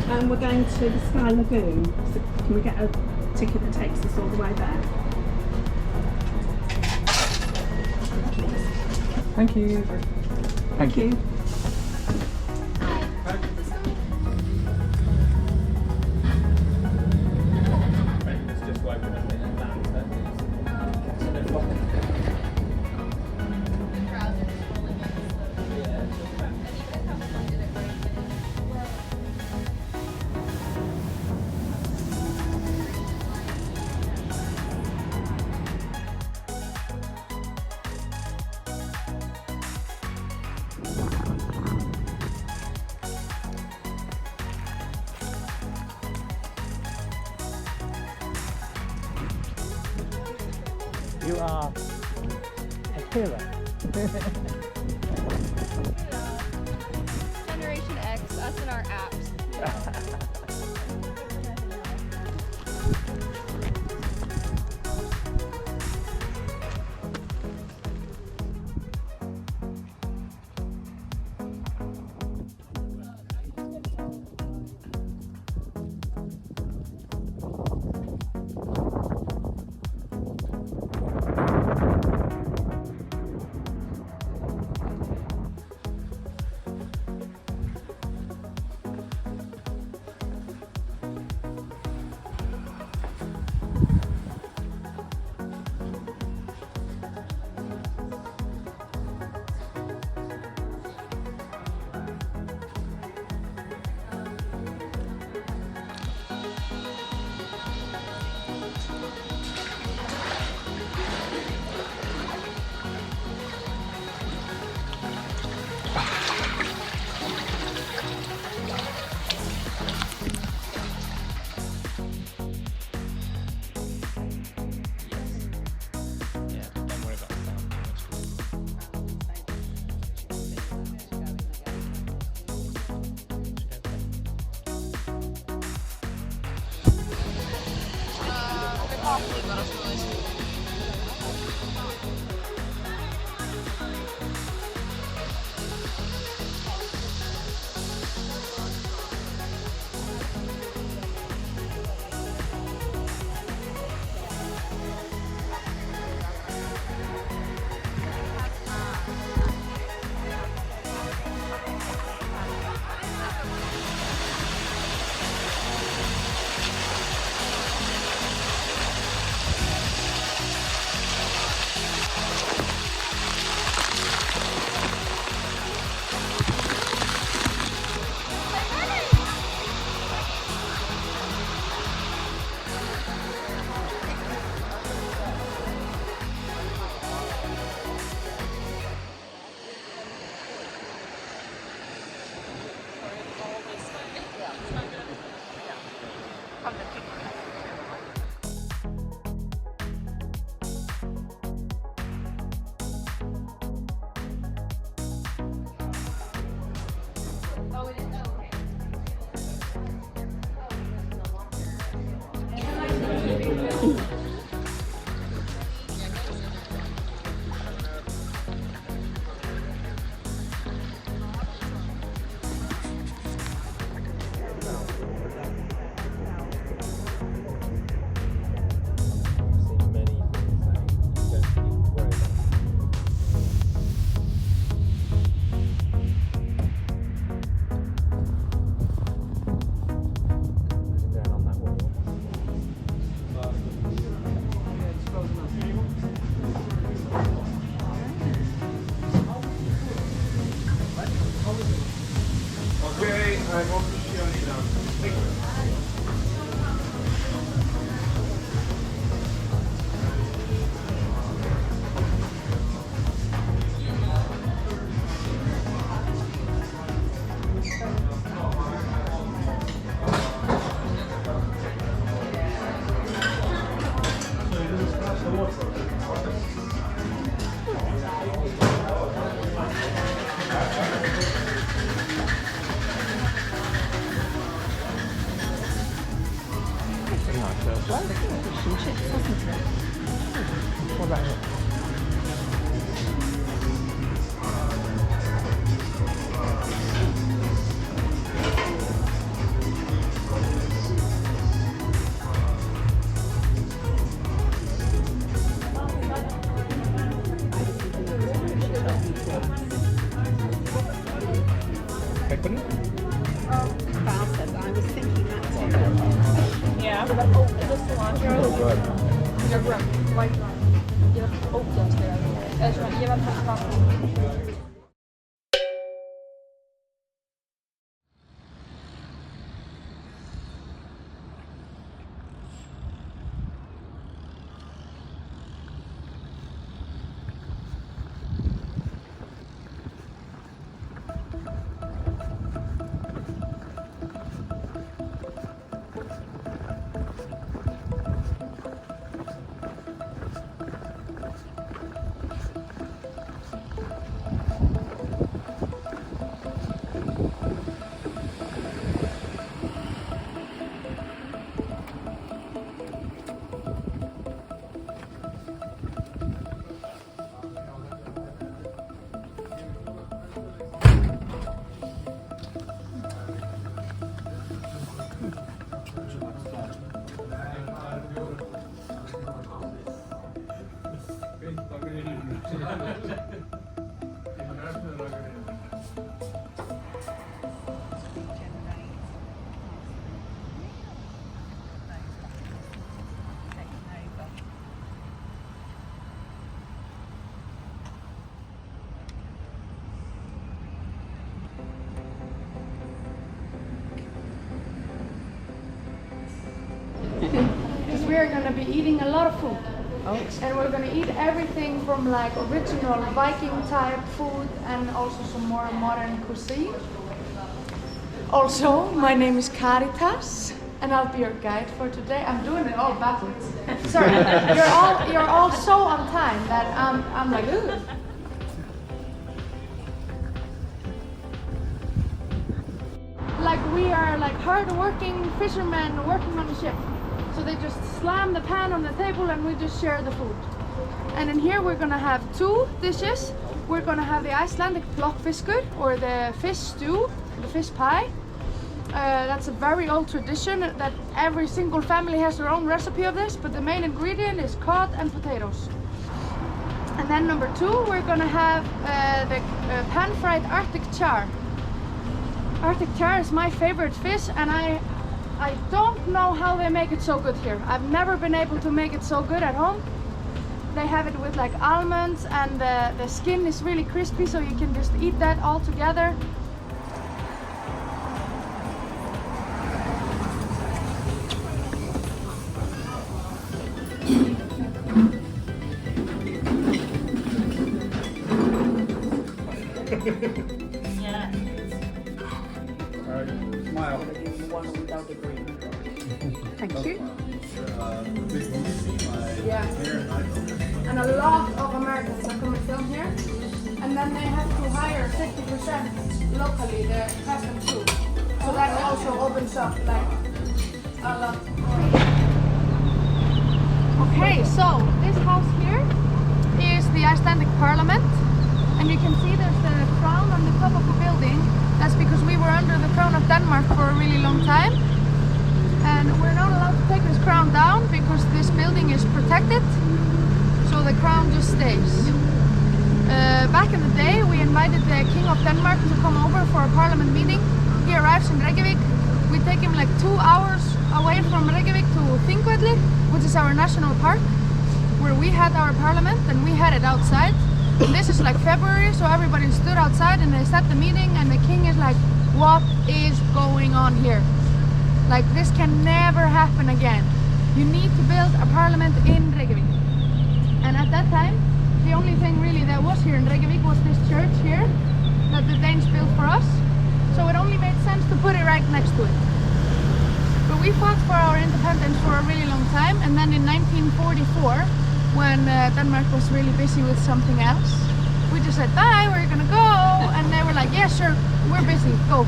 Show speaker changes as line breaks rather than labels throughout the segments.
And we're going to the Sky Lagoon. So can we get a ticket that takes us all the way there?
Thank you.
Thank you.
You are a hero.
Generation X, us and our apps.
open it?
Bastard, I was thinking that too.
Ja, det var det cilantro.
Oh, good.
Jag glömde white wine. Jag var oplasterad. Jag var på
Because we are going to be eating a lot of food. And we're going to eat everything from like original Viking type food and also some more modern cuisine. Also, my name is Caritas and I'll be your guide for today. I'm doing it all backwards. Sorry, you're all so on time that I'm like, ooh. Like we are like hard-working fishermen working on the ship. So they just slam the pan on the table and we just share the food. And in here we're gonna have two dishes. We're gonna have the Icelandic plokkfiskur, or the fish stew, the fish pie. That's a very old tradition that every single family has their own recipe of this, but the main ingredient is cod and potatoes. And then number two, we're gonna have the pan-fried Arctic char. Arctic char is my favorite fish, and I don't know how they make it so good here. I've never been able to make it so good at home. They have it with like almonds, and the skin is really crispy, so you can just eat that all together.
Smile.
Thank you. Yeah. And a lot of Americans are coming from here. And then they have to hire 50% locally, the custom too. So that also opens up like a lot. Okay, so this house here is the Icelandic Parliament. And you can see there's the crown on the top of the building. That's because we were under the crown of Denmark for a really long time. And we're not allowed to take this crown down because this building is protected. So the crown just stays. Back in the day, we invited the King of Denmark to come over for a parliament meeting. He arrives in Reykjavik. We take him like 2 hours away from Reykjavik to Þingvellir, which is our national park, where we had our parliament, and we had it outside. And this is like February, so everybody stood outside and they set the meeting, and the king is like, what is going on here? Like, this can never happen again. You need to build a parliament in Reykjavik. And at that time, the only thing really that was here in Reykjavik was this church here that the Danes built for us. So it only made sense to put it right next to it. But we fought for our independence for a really long time, and then in 1944, when Denmark was really busy with something else, we just said, bye, we're gonna go. And they were like, yeah, sure, we're busy, go.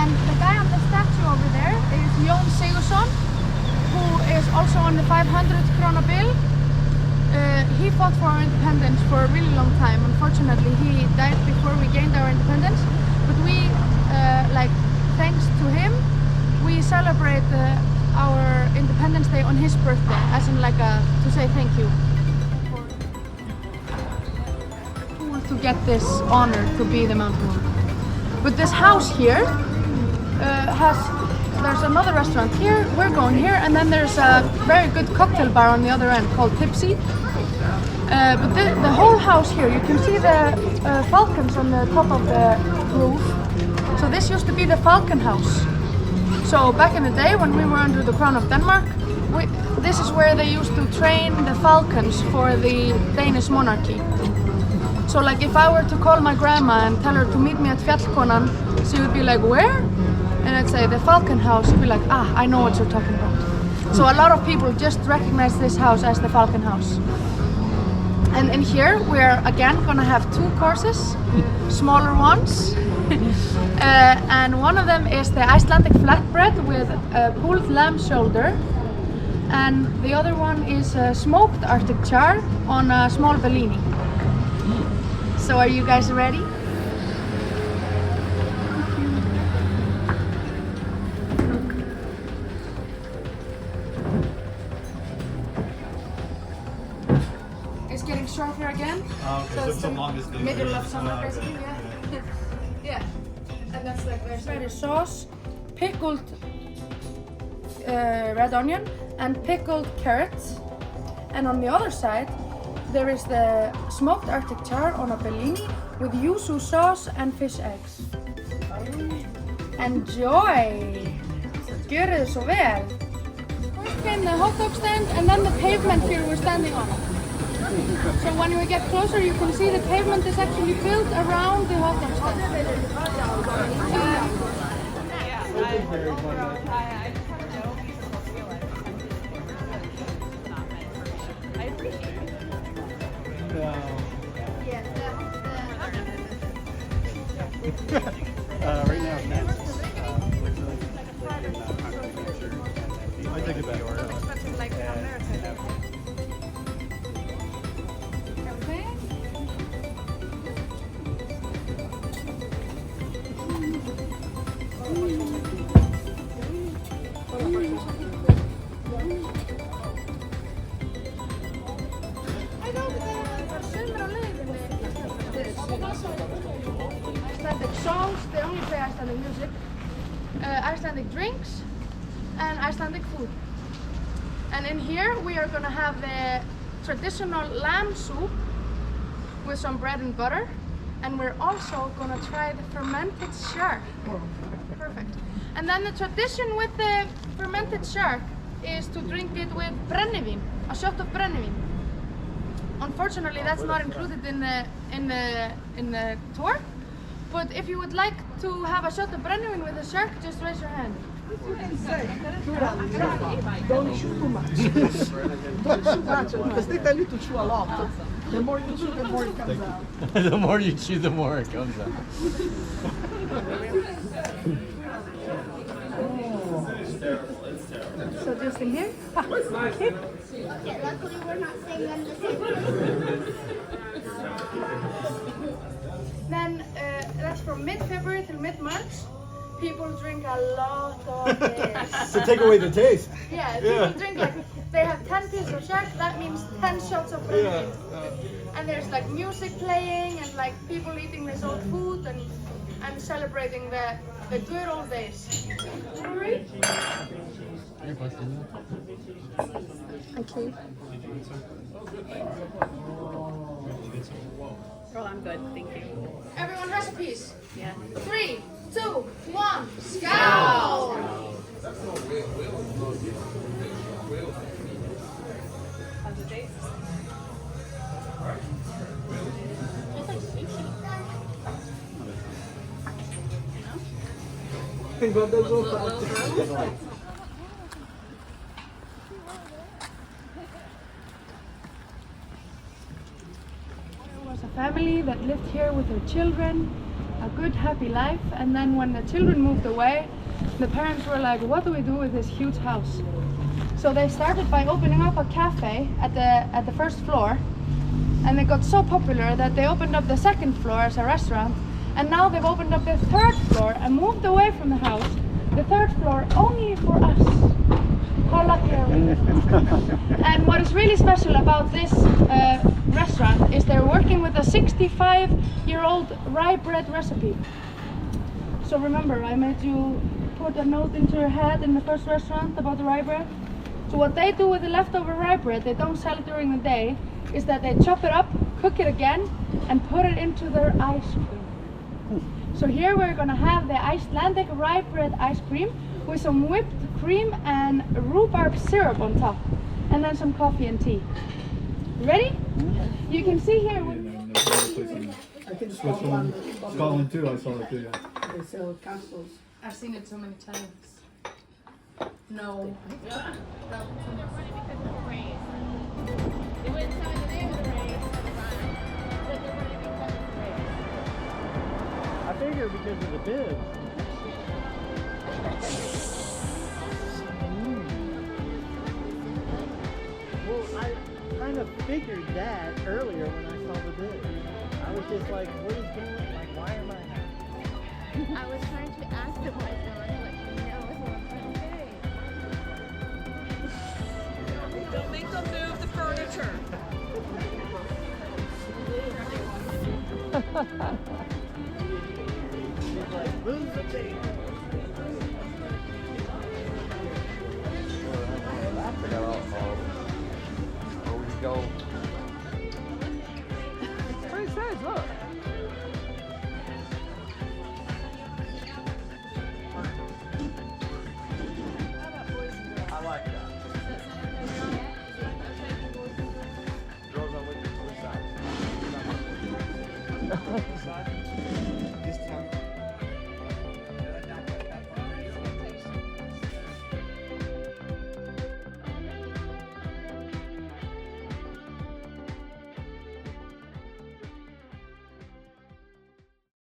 And the guy on the statue over there is Jón Sigurðsson, who is also on the 500 krona bill. He fought for our independence for a really long time. Unfortunately, he died before we gained our independence. But we, like, thanks to him, we celebrate our Independence Day on his birthday, as in like to say thank you. Who wants to get this honor to be the mountain woman? But this house here there's another restaurant here, we're going here, and then there's a very good cocktail bar on the other end called Tipsy. But the whole house here, you can see the falcons on the top of the roof. So this used to be the falcon house. So back in the day when we were under the crown of Denmark, this is where they used to train the falcons for the Danish monarchy. So like if I were to call my grandma and tell her to meet me at Fjallkonan, she would be like, where? And I'd say the falcon house. She'd be like, ah, I know what you're talking about. So a lot of people just recognize this house as the falcon house. And in here we're again gonna have 2 courses, smaller ones. And one of them is the Icelandic flatbread with pulled lamb shoulder. And the other one is smoked Arctic char on a small bellini. So are you guys ready? It's getting shorter again.
So it's the longest video.
Middle of summer, basically, yeah. Yeah. And that's like there's Swedish sauce, pickled red onion, and pickled carrots. And on the other side, there is the smoked Arctic char on a bellini with yuzu sauce and fish eggs. Enjoy! Gjörið svo vel! First came the hot dog stand and then the pavement here we're standing on. So when we get closer you can see the pavement is actually built around the hot dog stand.
Right now, next. I take it back.
Icelandic songs, they only play Icelandic music, Icelandic drinks, and Icelandic food. And in here we are gonna have the traditional lamb soup with some bread and butter, and we're also gonna try the fermented shark. Perfect. And then the tradition with the fermented shark is to drink it with brennivin, a shot of brennivin. Unfortunately, that's not included in the tour. But if you would like to have a shot of brennivin with a shark, just raise your hand.
Don't chew too much. Don't chew much because they tell you to chew a lot. The more you chew, the more it comes out.
The more you chew, the more it comes out.
So just in here.
Okay, luckily we're not staying on the same room.
Then that's from mid-February till mid-March. People drink a lot of this.
To take away the taste.
Yeah, people drink like, they have 10 pieces of shark, that means 10 shots of brennivin. And there's like music playing and like people eating this old food and celebrating the good old days. Alright?
Okay. Oh, I'm good, thank you.
Everyone has a piece?
Yeah.
3, 2, 1, scowl!
How's the taste?
Was a family that lived here with their children, a good happy life, and then when the children moved away, the parents were like, what do we do with this huge house? So they started by opening up a cafe at the first floor, and it got so popular that they opened up the second floor as a restaurant, and now they've opened up the third floor and moved away from the house, the third floor only for us. How lucky are we? And what is really special about this restaurant is they're working with a 65-year-old rye bread recipe. So remember, I made you put a note into your head in the first restaurant about the rye bread. So what they do with the leftover rye bread, they don't sell it during the day, is that they chop it up, cook it again, and put it into their ice cream. So here we're gonna have the Icelandic rye bread ice cream with some whipped cream and rhubarb syrup on top, and then some coffee and tea. Ready? You can see here.
I think Scotland.
Scotland too, I saw it too, yeah.
They sell castles.
I've seen it so many times. No.
I figured because of the bibs. Well, I kind of figured that earlier when I saw the bibs. I was just like, what is going on? Like, why am I not?
I was trying to ask them what is going on, like, he knows what I'm trying to say.
Don't make them move the furniture.
She's like, move the tape.
I forgot all where would you go?
That's what it says, look.
I like that. Girls are with the side.